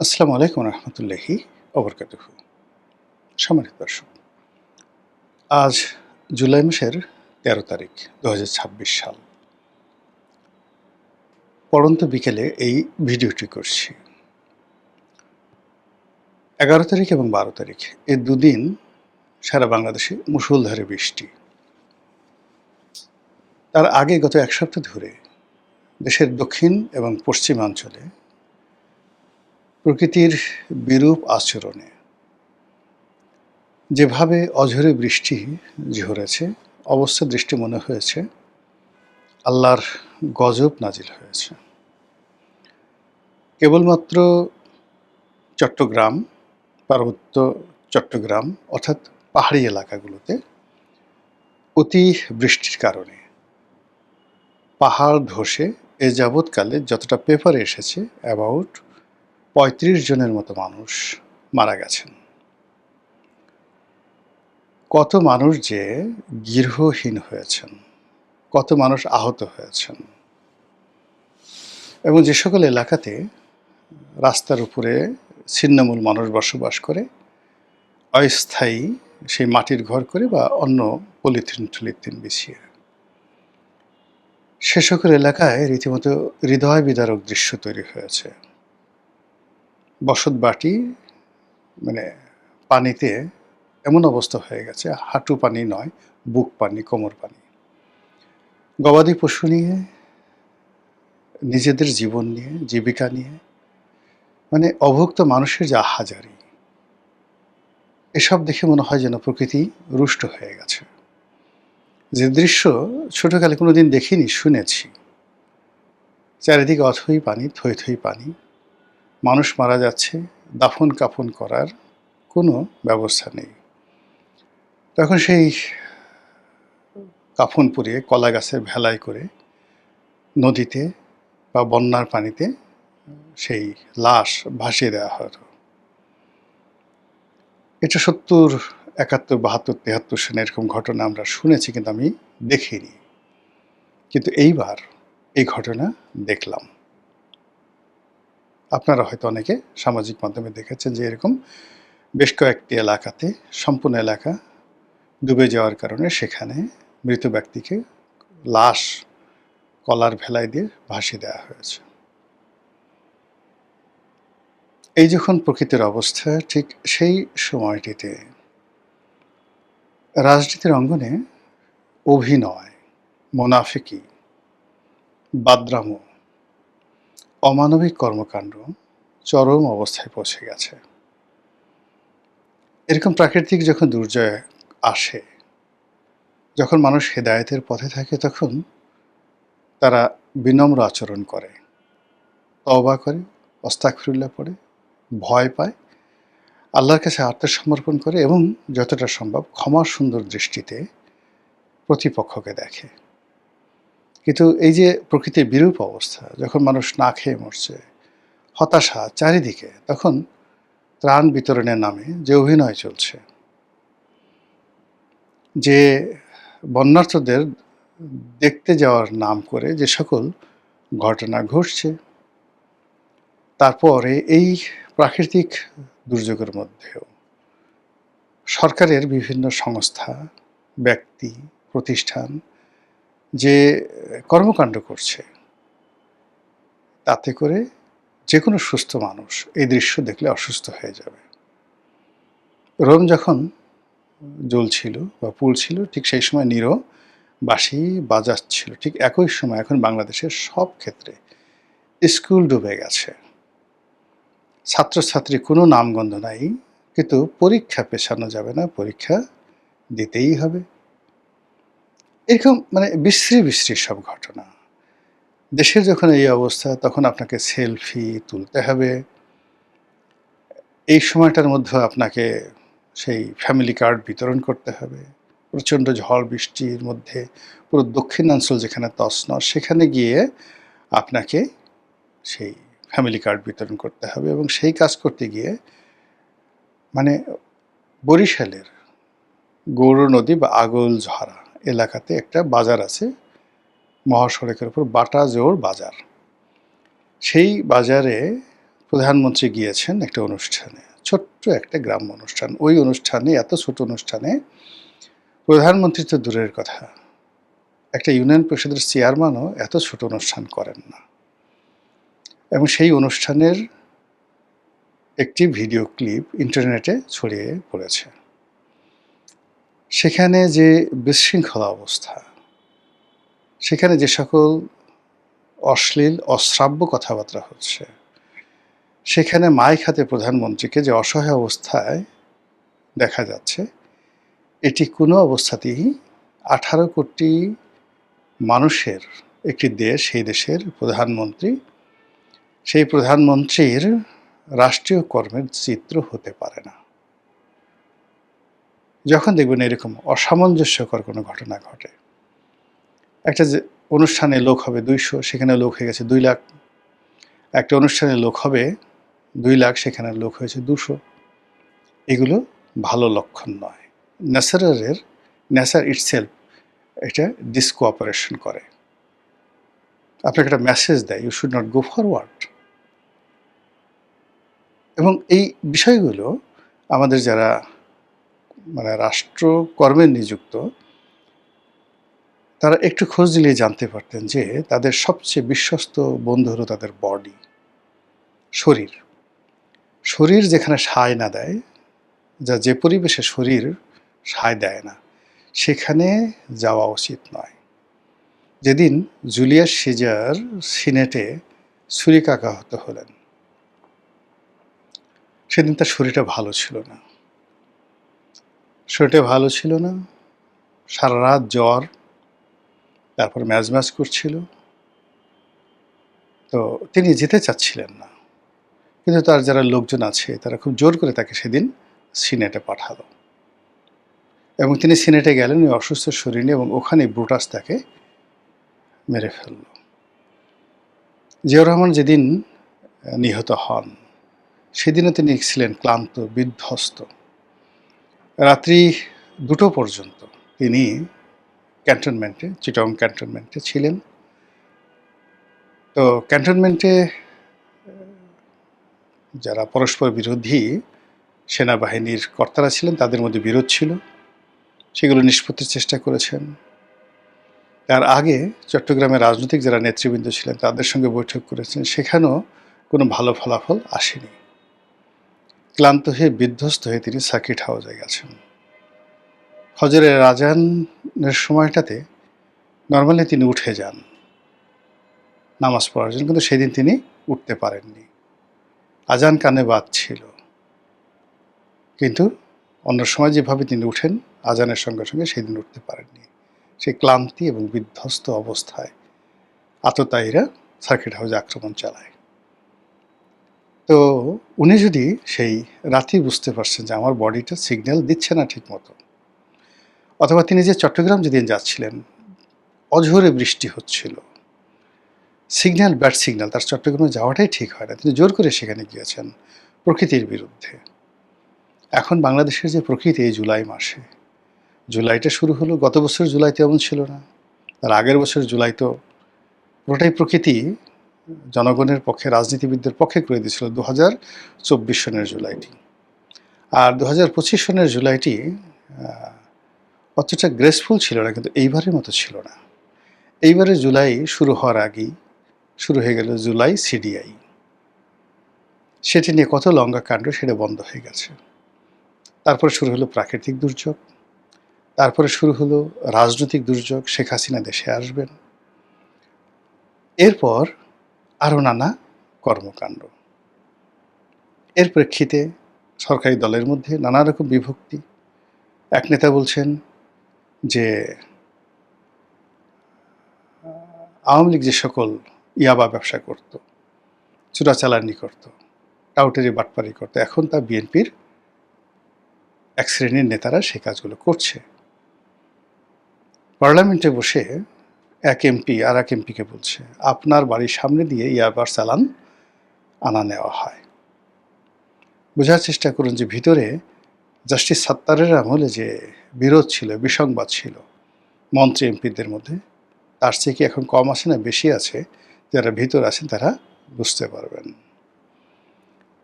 আসসালামু আলাইকুম রহমতুল্লাহি ওবরকাতুহু। সম্মানিত দর্শক, আজ জুলাই মাসের ১৩ তারিখ ২০২৬ সাল। পড়ন্ত বিকেলে এই ভিডিওটি করছি। ১১ তারিখ এবং ১২ তারিখ এই দুদিন সারা বাংলাদেশে মুষলধারে বৃষ্টি। তার আগে গত এক সপ্তাহ ধরে দেশের দক্ষিণ এবং পশ্চিমাঞ্চলে প্রকৃতির বিরূপ আচরণে যেভাবে অঝরে বৃষ্টি ঝরেছে, অবস্থা দৃষ্টি মনে হয়েছে আল্লাহর গজব নাজিল হয়েছে। কেবলমাত্র চট্টগ্রাম, পার্বত্য চট্টগ্রাম অর্থাৎ পাহাড়ি এলাকাগুলোতে অতি বৃষ্টির কারণে পাহাড় ধসে এ যাবৎকালে যতটা পেপারে এসেছে অ্যাবাউট ৩৫ জনের মতো মানুষ মারা গেছেন। কত মানুষ যে গৃহহীন হয়েছেন, কত মানুষ আহত হয়েছেন, এবং যে সকল এলাকাতে রাস্তার উপরে ছিন্নমূল মানুষ বসবাস করে, অস্থায়ী সেই মাটির ঘর করে বা অন্য পলিথিন বিছিয়ে, সে সকল এলাকায় রীতিমতো হৃদয় বিদারক দৃশ্য তৈরি হয়েছে। বসত বাটি মানে পানিতে এমন অবস্থা হয়ে গেছে, হাঁটু পানি নয়, বুক পানি, কোমর পানি। গবাদি পশু নিয়ে, নিজেদের জীবন নিয়ে, জীবিকা নিয়ে, মানে অভুক্ত মানুষের যে আহাজারি, এসব দেখে মনে হয় যেন প্রকৃতি রুষ্ট হয়ে গেছে। যে দৃশ্য ছোটকালে কোনোদিন দেখিনি, শুনেছি। চারিদিকে অথই পানি, থই থই পানি, মানুষ মারা যাচ্ছে, দাফন কাফন করার কোনো ব্যবস্থা নেই। তখন সেই কাফন পুড়িয়ে কলা গাছের ভেলায় করে নদীতে বা বন্যার পানিতে সেই লাশ ভাসিয়ে দেওয়া হতো। এটা ৭০, ৭১, ৭২, ৭৩ সালে এরকম ঘটনা আমরা শুনেছি, কিন্তু আমি দেখিনি। কিন্তু এইবার এই ঘটনা দেখলাম। আপনারা হয়তো অনেকে সামাজিক মাধ্যমে দেখেছেন যে এরকম বেশ কয়েকটি এলাকাতে সম্পূর্ণ এলাকা ডুবে যাওয়ার কারণে সেখানে মৃত ব্যক্তিকে লাশ কলার ভেলায় দিয়ে ভাসিয়ে দেওয়া হয়েছে। এই যখন প্রকৃতির অবস্থা, ঠিক সেই সময়টিতে রাজনীতির অঙ্গনে অভিনয়, মোনাফিকি, বাদরামো, অমানবিক কর্মকাণ্ড চরম অবস্থায় পৌঁছে গেছে। এরকম প্রাকৃতিক যখন দুর্জয় আসে, যখন মানুষ হেদায়েতের পথে থাকে, তখন তারা বিনম্র আচরণ করে, তওবা করে, আস্তাগফিরুল্লাহ পড়ে, ভয় পায়, আল্লাহর কাছে আত্মসমর্পণ করে এবং যতটা সম্ভব ক্ষমা সুন্দর দৃষ্টিতে প্রতিপক্ষকে দেখে। কিন্তু এই যে প্রকৃতির বিরূপ অবস্থা, যখন মানুষ না খেয়ে মরছে, হতাশা চারিদিকে, তখন ত্রাণ বিতরণের নামে যে অভিনয় চলছে, যে বন্যার্তদের দেখতে যাওয়ার নাম করে যে সকল ঘটনা ঘটছে, তারপরে এই প্রাকৃতিক দুর্যোগের মধ্যেও সরকারের বিভিন্ন সংস্থা, ব্যক্তি, প্রতিষ্ঠান যে কর্মকাণ্ড করছে, তাতে করে যে কোনো সুস্থ মানুষ এই দৃশ্য দেখলে অসুস্থ হয়ে যাবে। রোম যখন জ্বলছিল বা পুড়ছিল, ঠিক সেই সময় নিরো বাঁশি বাজাচ্ছিল। ঠিক একই সময় এখন বাংলাদেশের সব ক্ষেত্রে স্কুল ডুবে গেছে, ছাত্রছাত্রী কোনো নামগন্ধ নাই, কিন্তু পরীক্ষা পেছানো যাবে না, পরীক্ষা দিতেই হবে। এরকম বিশ্রী বিশ্রী সব ঘটনা। দেশের যখন এই অবস্থা, তখন আপনাকে সেলফি তুলতে হবে। এই সময়টার মধ্যে আপনাকে সেই ফ্যামিলি কার্ড বিতরণ করতে হবে। প্রচণ্ড ঝড় বৃষ্টির মধ্যে পুরো দক্ষিণাঞ্চল যেখানে তছনছ, সেখানে গিয়ে আপনাকে সেই ফ্যামিলি কার্ড বিতরণ করতে হবে। এবং সেই কাজ করতে গিয়ে বরিশালের গৌর নদী বা আগলঝরা এলাকাতে একটা বাজার আছে, মহাসড়কের উপর বাটাজোড় বাজার। সেই বাজারে প্রধানমন্ত্রী গিয়েছেন একটা অনুষ্ঠানে, ছোট্ট একটা গ্রাম্য অনুষ্ঠান। ওই অনুষ্ঠানে, এত ছোট অনুষ্ঠানে প্রধানমন্ত্রী তো দূরের কথা, একটা ইউনিয়ন পরিষদের চেয়ারম্যানও এত ছোট অনুষ্ঠান করেন না। এবং সেই অনুষ্ঠানের একটি ভিডিও ক্লিপ ইন্টারনেটে ছড়িয়ে পড়েছে। সেখানে যে বিশৃঙ্খলা অবস্থা, সেখানে যে সকল অশ্লীল অশ্রাব্য কথাবার্তা হচ্ছে, সেখানে মাইক হাতে প্রধানমন্ত্রীকে যে অসহায় অবস্থায় দেখা যাচ্ছে, এটি কোনো অবস্থাতেই 18 কোটি মানুষের একটি দেশ, সেই দেশের প্রধানমন্ত্রী, সেই প্রধানমন্ত্রীর রাষ্ট্রীয় কর্মের চিত্র হতে পারে না। যখন দেখবেন এরকম অসামঞ্জস্যকর কোনো ঘটনা ঘটে, একটা যে অনুষ্ঠানে লোক হবে 200, সেখানে লোক হয়ে গেছে 2 লাখ, একটা অনুষ্ঠানে লোক হবে 2 লাখ, সেখানে লোক হয়েছে 200, এগুলো ভালো লক্ষণ নয়। নেচার ইটসেলফ এটা ডিসকোঅপারেশন করে, আপনাকে একটা মেসেজ দেয়, you should not go forward. এবং এই বিষয়গুলো আমাদের যারা রাষ্ট্রকর্মে নিযুক্ত, তারা একটু খোঁজ দিলেই জানতে পারতেন যে তাদের সবচেয়ে বিশ্বস্ত বন্ধু হলো তাদের বডি, শরীর। শরীর যেখানে সায় না দেয়, যে পরিবেশে শরীর সায় দেয় না, সেখানে যাওয়া উচিত নয়। যেদিন জুলিয়াস সিজার সিনেটে ছুরিকাঘাত হলেন, সেদিন তার শরীরটা ভালো ছিল না, সারা রাত জ্বর, তারপর ম্যাজ করছিল। তো তিনি যেতে চাচ্ছিলেন না, কিন্তু তার যারা লোকজন আছে তারা খুব জোর করে তাকে সেদিন সিনেটে পাঠালো, এবং তিনি সিনেটে গেলেন ওই অসুস্থ শরীর নিয়ে, এবং ওখানে ব্রুটাস তাকে মেরে ফেলল। জিয়াউর রহমান যেদিন নিহত হন, সেদিনও তিনি ছিলেন ক্লান্ত, বিধ্বস্ত। রাত্রি 2টো পর্যন্ত তিনি ক্যান্টনমেন্টে, চিটং ক্যান্টনমেন্টে ছিলেন। তো ক্যান্টনমেন্টে যারা পরস্পর বিরোধী সেনাবাহিনীর কর্তারা ছিলেন, তাদের মধ্যে বিরোধ ছিল, সেগুলো নিষ্পত্তির চেষ্টা করেছেন। তার আগে চট্টগ্রামের রাজনৈতিক যারা নেতৃবৃন্দ ছিলেন, তাদের সঙ্গে বৈঠক করেছেন, সেখানেও কোনো ভালো ফলাফল আসেনি। ক্লান্ত হয়ে, বিধ্বস্ত হয়ে তিনি সার্কিট হাউসে গেছেন। ফজরের আজানের সময়টাতে নর্মালি তিনি উঠে যান নামাজ পড়ার জন্য, কিন্তু সেদিন তিনি উঠতে পারেননি। আজান কানে বাজছিল, কিন্তু অন্য সময় যেভাবে তিনি উঠেন আজানের সঙ্গে সঙ্গে, সেদিন উঠতে পারেননি। সেই ক্লান্তি এবং বিধ্বস্ত অবস্থায় আততায়ীরা সার্কিট হাউসে আক্রমণ চালায়। তো উনি যদি সেই রাতেই বুঝতে পারছেন যে আমার বডিটা সিগন্যাল দিচ্ছে না ঠিক মতো, অথবা তিনি যে চট্টগ্রাম যেদিন যাচ্ছিলেন, অঝোরে বৃষ্টি হচ্ছিল, ব্যাড সিগন্যাল, তার চট্টগ্রামে যাওয়াটাই ঠিক হয় না, তিনি জোর করে সেখানে গিয়েছেন প্রকৃতির বিরুদ্ধে। এখন বাংলাদেশের যে প্রকৃতি, এই জুলাই মাসে, জুলাইটা শুরু হলো, গত বছর জুলাইতে এমন ছিল না, তার আগের বছর জুলাই তো পুরোটাই প্রকৃতি জনগণের পক্ষে, রাজনীতিবিদদের পক্ষে করে দিয়েছিল 2024 সনের জুলাইটি। আর 2025 সনের জুলাইটি অতটা গ্রেসফুল ছিল না, কিন্তু এইবারের মতো ছিল না। এইবারে জুলাই শুরু হওয়ার আগেই শুরু হয়ে গেল জুলাই সিডিআই, সেটি নিয়ে কত লঙ্কা কাণ্ড, সেটা বন্ধ হয়ে গেছে। তারপরে শুরু হলো প্রাকৃতিক দুর্যোগ, তারপরে শুরু হলো রাজনৈতিক দুর্যোগ, শেখ হাসিনা দেশে আসবেন, এরপর আরও নানা কর্মকাণ্ড। এর প্রেক্ষিতে সরকারি দলের মধ্যে নানা রকম বিভক্তি। এক নেতা বলছেন যে আওয়ামী লীগ যে সকল ইয়াবা ব্যবসা করত, চোরাচালানি করত, টাউটারি বাটপারি করত, এখন তা বিএনপির এক শ্রেণীর নেতারা সে কাজগুলো করছে। পার্লামেন্টে বসে এক এমপি আর এক এমপিকে বলছে, আপনার বাড়ির সামনে দিয়ে ইয়াবার চালান আনা নেওয়া হয়। বোঝার চেষ্টা করুন যে ভিতরে জাস্টিস সাত্তারের আমলে যে বিরোধ ছিল, বিসংবাদ ছিল মন্ত্রী এমপিদের মধ্যে, তার চেয়ে কি এখন কম আছে না বেশি আছে? যারা ভিতর আছেন তারা বুঝতে পারবেন।